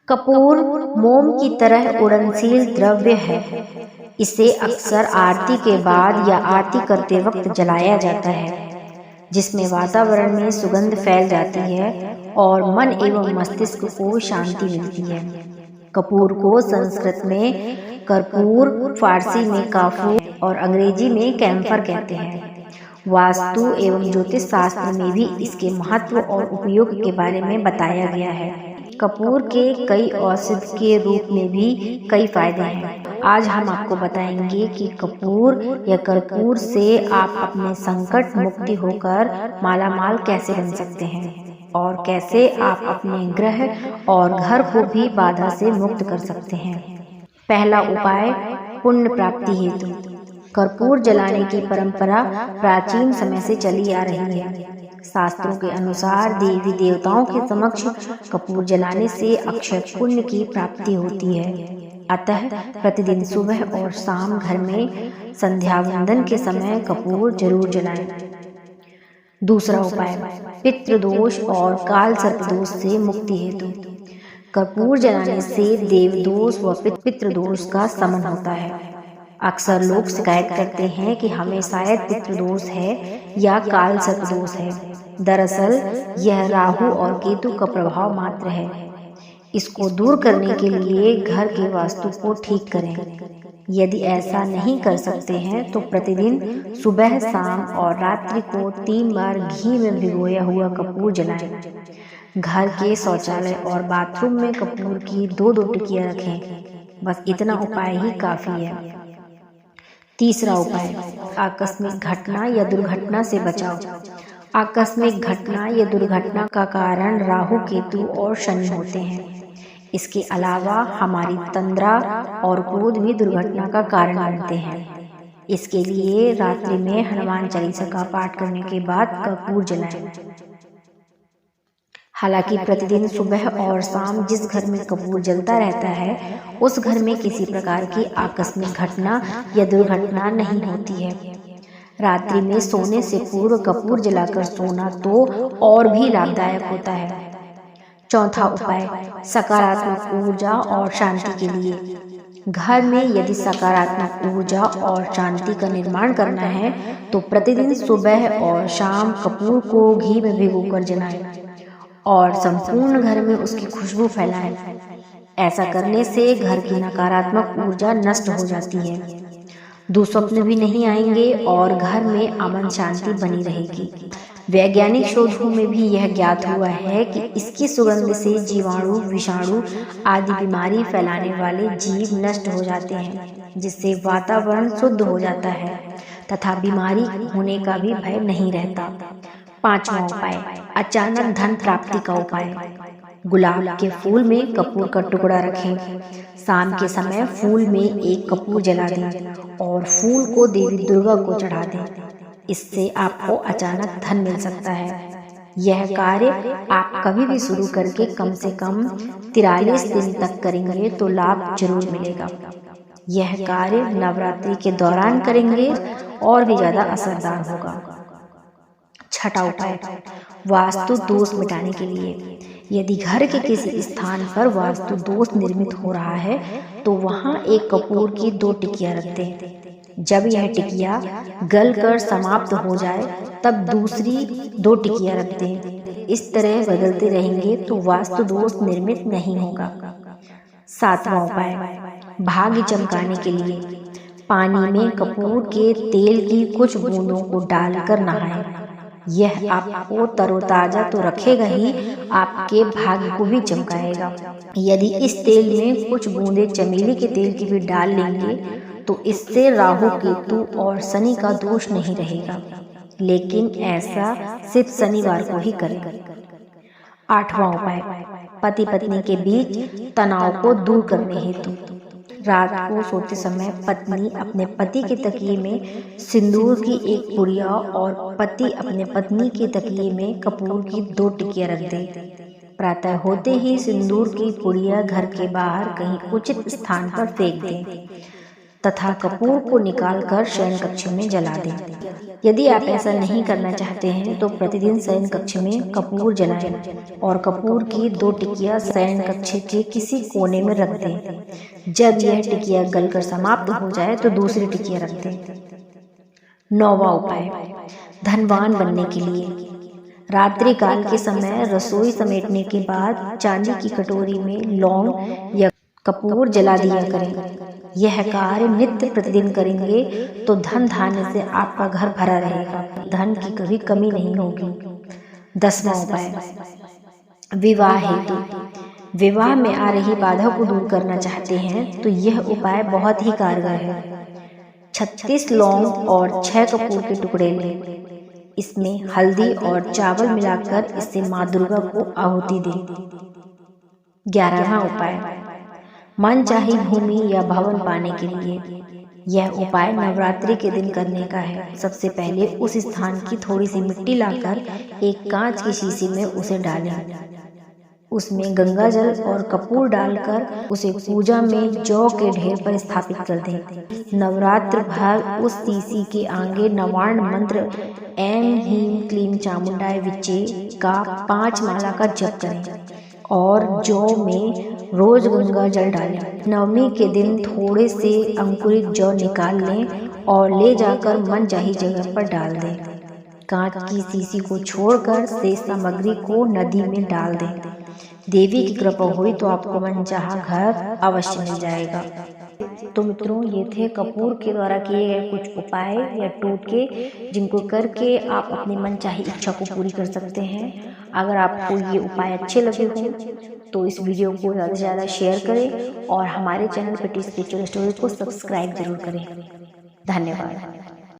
कपूर मोम की तरह उड़नशील द्रव्य है। इसे अक्सर आरती के बाद या आरती करते वक्त जलाया जाता है, जिसमें वातावरण में सुगंध फैल जाती है और मन एवं मस्तिष्क को शांति मिलती है। कपूर को संस्कृत में कर्पूर, फारसी में काफूर और अंग्रेजी में कैम्फर कहते हैं। वास्तु एवं ज्योतिष शास्त्र में भी इसके महत्व और उपयोग के बारे में बताया गया है। कपूर के कई औषधि के रूप में भी कई फायदे हैं। आज हम आपको बताएंगे कि कपूर या कर्पूर से आप अपने संकट मुक्ति होकर मालामाल कैसे बन सकते हैं और कैसे आप अपने ग्रह और घर को भी बाधा से मुक्त कर सकते हैं। पहला उपाय, पुण्य प्राप्ति हेतु। कर्पूर जलाने की परंपरा प्राचीन समय से चली आ रही है। शास्त्रों के अनुसार देवी देवताओं के समक्ष कपूर जलाने से अक्षय पुण्य की प्राप्ति होती है। अतः प्रतिदिन सुबह और शाम घर में संध्या वंदन के समय कपूर जरूर जलाएं। दूसरा उपाय, पितृदोष और काल सर्प दोष से मुक्ति हेतु। कपूर जलाने से देवदोष व पितृदोष का शमन होता है। अक्सर लोग शिकायत करते हैं कि हमें शायद पितृदोष है या काल सर्प दोष है। दरअसल यह राहु और केतु का प्रभाव मात्र है। इसको दूर करने के लिए घर के वास्तु को ठीक करें। यदि ऐसा नहीं कर सकते हैं तो प्रतिदिन सुबह, शाम और रात्रि को 3 बार घी में भिगोया हुआ कपूर जलाएं। घर के शौचालय और बाथरूम में कपूर की 2-2 टिकियां रखें। बस इतना उपाय ही काफी है। तीसरा उपाय, आकस्मिक घटना या दुर्घटना से बचाव। आकस्मिक घटना या दुर्घटना का कारण राहु, केतु और शनि होते हैं। इसके अलावा हमारी तंद्रा और क्रोध भी दुर्घटना का कारण बनते हैं। इसके लिए रात्रि में हनुमान चालीसा का पाठ करने के बाद कपूर जलाएं। हालांकि प्रतिदिन सुबह और शाम जिस घर में कपूर जलता रहता है उस घर में किसी प्रकार की आकस्मिक घटना या दुर्घटना नहीं होती है। रात्रि में सोने से पूर्व कपूर जलाकर सोना तो और भी लाभदायक होता है। चौथा उपाय, सकारात्मक ऊर्जा और शांति के लिए। घर में यदि सकारात्मक ऊर्जा और शांति का निर्माण करना है तो प्रतिदिन सुबह और शाम कपूर को घी में भिगोकर जलाएं और संपूर्ण घर में उसकी खुशबू फैलाएं। ऐसा करने से घर की नकारात्मक ऊर्जा नष्ट हो जाती है, दुस्वप्न भी नहीं आएंगे और घर में अमन शांति बनी रहेगी। वैज्ञानिक शोधों में भी यह ज्ञात हुआ है कि इसकी सुगंध से जीवाणु, विषाणु आदि बीमारी फैलाने वाले जीव नष्ट हो जाते हैं, जिससे वातावरण शुद्ध हो जाता है तथा बीमारी होने का भी भय नहीं रहता। पांचवा उपाय, अचानक धन प्राप्ति का उपाय। गुलाब के फूल में कपूर का टुकड़ा रखें। शाम के समय फूल में एक कपूर जला दें और फूल को देवी दुर्गा को चढ़ा दें। इससे आपको अचानक धन मिल सकता है। यह कार्य आप कभी भी शुरू करके कम से कम 43 दिन तक करेंगे तो लाभ जरूर मिलेगा। यह कार्य नवरात्रि के दौरान करेंगे और भी ज्यादा असरदार होगा। छठा उपाय, वास्तु दोष मिटाने के लिए। यदि घर के किसी स्थान पर वास्तु दोष निर्मित हो रहा है तो वहां एक कपूर की 2 टिकियां रख दें। जब यह टिकिया गल कर समाप्त हो जाए तब दूसरी 2 टिकियां रख दें। इस तरह बदलते रहेंगे तो वास्तु दोष निर्मित नहीं होगा। सातवां उपाय, भाग्य चमकाने के लिए। पानी में कपूर के तेल की कुछ बूंदों को डालकर नहाएं। यह आपको तरोताजा तो रखेगा ही, आपके भाग्य को भी चमकाएगा। यदि इस तेल में कुछ बूंदें चमेली के तेल की भी डाल लेंगे तो इससे राहु, केतु और शनि का दोष नहीं रहेगा, लेकिन ऐसा सिर्फ शनिवार को ही करें। आठवां उपाय, पति पत्नी के बीच तनाव को दूर करने हेतु। रात को सोते समय पत्नी अपने पति के तकिए में सिंदूर की एक पुड़िया और पति अपने पत्नी के तकिए में कपूर की 2 टिकियां रख दे। प्रातः होते ही सिंदूर की पुड़िया घर के बाहर कहीं उचित स्थान पर फेंक दें। तथा कपूर को निकालकर शयन कक्ष में जला दें। यदि आप ऐसा नहीं करना चाहते हैं तो प्रतिदिन शयन कक्ष में कपूर जलाएं और कपूर की 2 टिकिया शयन कक्ष के किसी कोने में रख दें। जब यह टिकिया गलकर समाप्त हो जाए तो दूसरी टिकिया रख दें। 9वां उपाय, धनवान बनने के लिए। रात्रि काल के समय रसोई समेटने के बाद चांदी की कटोरी में लौंग या कपूर जला दिया करें। यह कार्य नित्य प्रतिदिन करेंगे तो धन धान्य से आपका घर भरा रहेगा, धन की कभी कमी नहीं होगी। 10वां उपाय, विवाह हेतु। विवाह में आ रही बाधा को दूर करना चाहते हैं तो यह उपाय बहुत ही कारगर है। 36 लौंग और 6 कपूर के टुकड़े लें। इसमें हल्दी और चावल मिलाकर इससे माँ दुर्गा को आहुति दें। 11वां उपाय, मनचाही भूमि या भवन पाने के लिए। यह उपाय नवरात्रि के दिन करने का है। सबसे पहले उस स्थान की थोड़ी सी मिट्टी लाकर एक कांच की शीशी में उसे डालें। उसमें गंगा जल और कपूर डालकर उसे पूजा में जौ के ढेर पर स्थापित कर दें। नवरात्र भर उस शीशी के आगे नवार्ण मंत्र ऐं ह्रीं क्लीं चामुंडाय विच्चे का 5 माला का जप करें और जौ में रोज गंगा जल डालें। नवमी के दिन थोड़े से अंकुरित जौ निकाल लें और ले जाकर मनचाही जगह पर डाल दें। कांच की शीशी को छोड़कर शेष सामग्री को नदी में डाल दें। देवी की कृपा हुई तो आपको मनचाहा घर अवश्य मिल जाएगा। तो मित्रों, ये थे कपूर के द्वारा किए गए कुछ उपाय या टोटके जिनको करके आप अपनी मनचाही इच्छा को पूरी कर सकते हैं। अगर आपको ये उपाय अच्छे लगे हों तो इस वीडियो को ज़्यादा से ज़्यादा शेयर करें और हमारे चैनल पेटी स्पिरिचुअल स्टोरी को सब्सक्राइब जरूर करें। धन्यवाद।